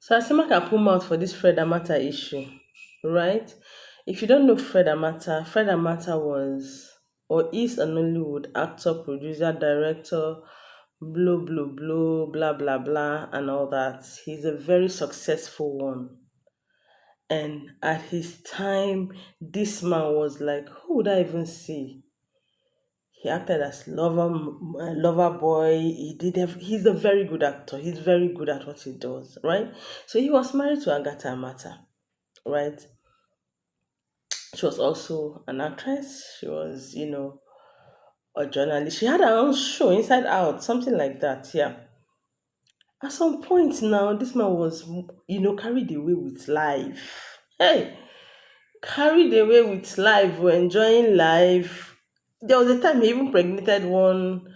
So I say make I put mouth for this Fred Amata issue, right? If you don't know Fred Amata was or is an Nollywood actor, producer, director, blah blah blah and all that. He's a very successful one. And at his time, this man was like, who would I even see? He acted as lover boy. He's a very good actor. He's very good at what he does, right? So he was married to Agatha Amata, right? She was also an actress. She was, a journalist. She had her own show, Inside Out, something like that. Yeah. At some point now, this man was, carried away with life. Hey, carried away with life, we're enjoying life. There was a time he even pregnated one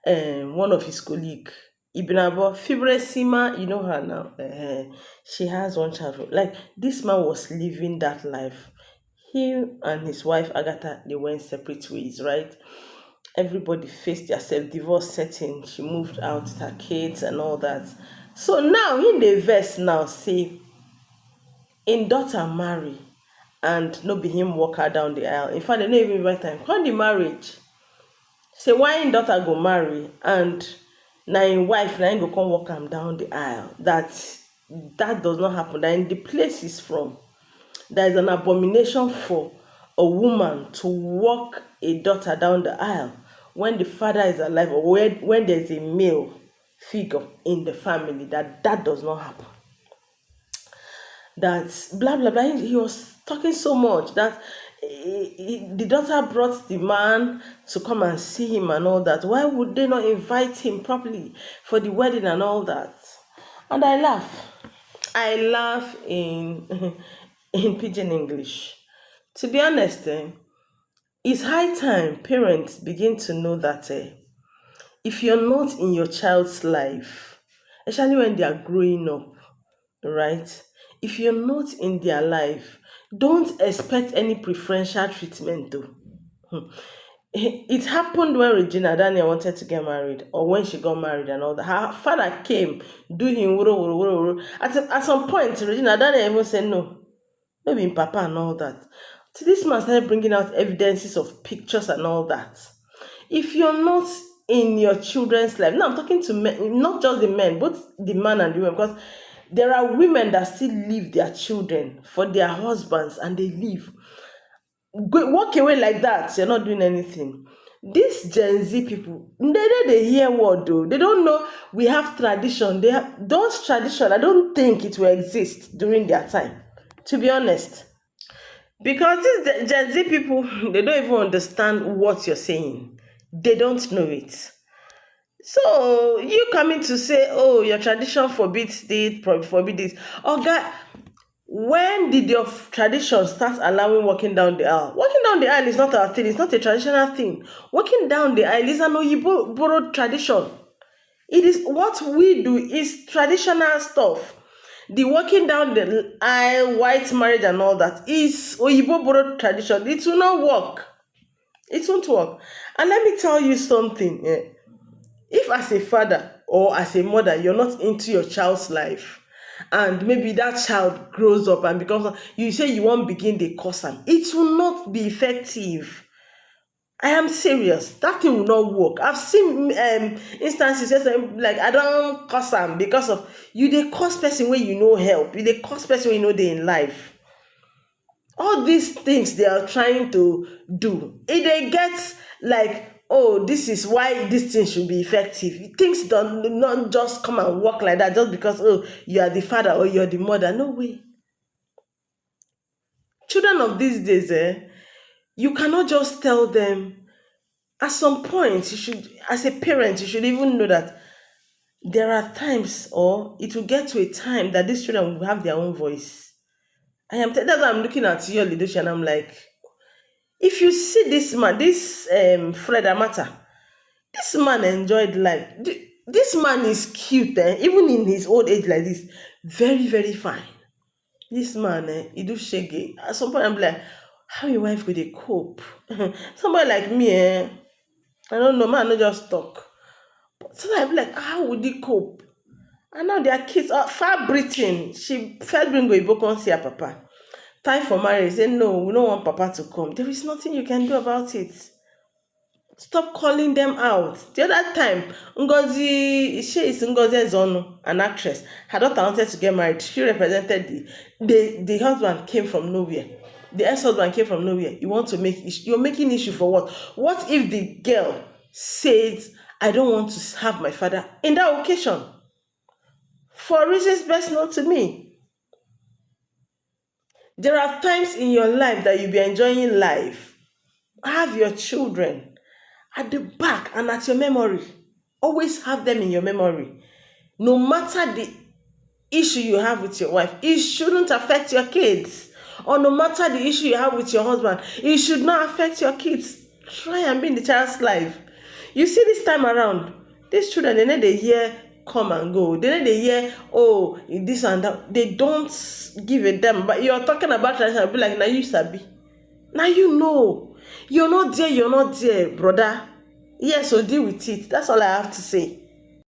of his colleague. Ibnabo Fibrosima, you know her now. She has one child. Like this man was living that life. He and his wife Agatha, they went separate ways, right? Everybody faced their self-divorce setting. She moved out with her kids and all that. So now in the verse now say in daughter marry and no be him walk her down the aisle. In fact, they no even invite time. Come the marriage. Say why in daughter go marry and na in wife na him go come walk am down the aisle. That does not happen. That in the place he's from, there is an abomination for a woman to walk a daughter down the aisle when the father is alive or when there's a male figure in the family. That does not happen. That blah blah blah. He was talking so much that the daughter brought the man to come and see him and all that. Why would they not invite him properly for the wedding and all that? And I laugh. I laugh in in pidgin English. To be honest, it's high time parents begin to know that if you're not in your child's life, especially when they are growing up, right? If you're not in their life, don't expect any preferential treatment though. It happened when Regina Daniel wanted to get married, or when she got married and all that. Her father came, do him wuro wuro wuro wuro. At some point, Regina Daniel even said no, maybe in Papa and all that. So this man started bringing out evidences of pictures and all that. If you're not in your children's life, now I'm talking to men, not just the men, both the man and the women, because there are women that still leave their children for their husbands and they leave. Walk away like that, you're not doing anything. These Gen Z people, they hear word though. They don't know we have tradition. They have those tradition. I don't think it will exist during their time, to be honest. Because these Gen Z people, they don't even understand what you're saying. They don't know it. So you coming to say, oh, your tradition forbids this, forbid this. Oh God, when did your tradition start allowing walking down the aisle? Walking down the aisle is not our thing, it's not a traditional thing. Walking down the aisle is an Oyibo borrowed tradition. It is what we do is traditional stuff. The walking down the aisle, white marriage and all that is Oyibo borrowed tradition. It will not work. It won't work. And let me tell you something. If as a father or as a mother, you're not into your child's life, and maybe that child grows up and becomes, you say you won't begin the curse am, it will not be effective. I am serious. That thing will not work. I've seen instances where like I don't curse am because of you. They curse person where you know help. You they curse person where you know they in life. All these things they are trying to do, if they get like, oh, this is why this thing should be effective, things don't not just come and work like that just because, oh, you are the father or you're the mother. No way. Children of these days, you cannot just tell them. At some point you should, as a parent, you should even know that there are times, or it will get to a time that these children will have their own voice. That's why I'm looking at your leadership and I'm like, if you see this man, this Fred Amata, this man enjoyed life. This man is cute, even in his old age like this. Very, very fine. This man, he do shaggy. At some point, I'm like, how your wife could they cope? Somebody like me, I don't know, man, I not just talk. But so I'm like, how would he cope? And now their kids are far breathing. She first bring Oyibo come see her papa. Time for marriage. Say no, we don't want papa to come. There is nothing you can do about it. Stop calling them out. The other time, Ngozi, she is Ngozi Ezeonu, an actress. Her daughter wanted to get married. She represented the husband came from nowhere. The ex-husband came from nowhere. You want to make issue. You're making issue for what? What if the girl says, I don't want to have my father in that occasion? For reasons best known to me. There are times in your life that you'll be enjoying life. Have your children at the back and at your memory. Always have them in your memory. No matter the issue you have with your wife, it shouldn't affect your kids. Or no matter the issue you have with your husband, it should not affect your kids. Try and be in the child's life. You see, this time around, these children, they know they hear come and go. They know they hear, oh, this and that. They don't give a damn. But you're talking about tradition, I'll be like, now you sabi. Now you know. You're not there, brother. Yes, so deal with it. That's all I have to say.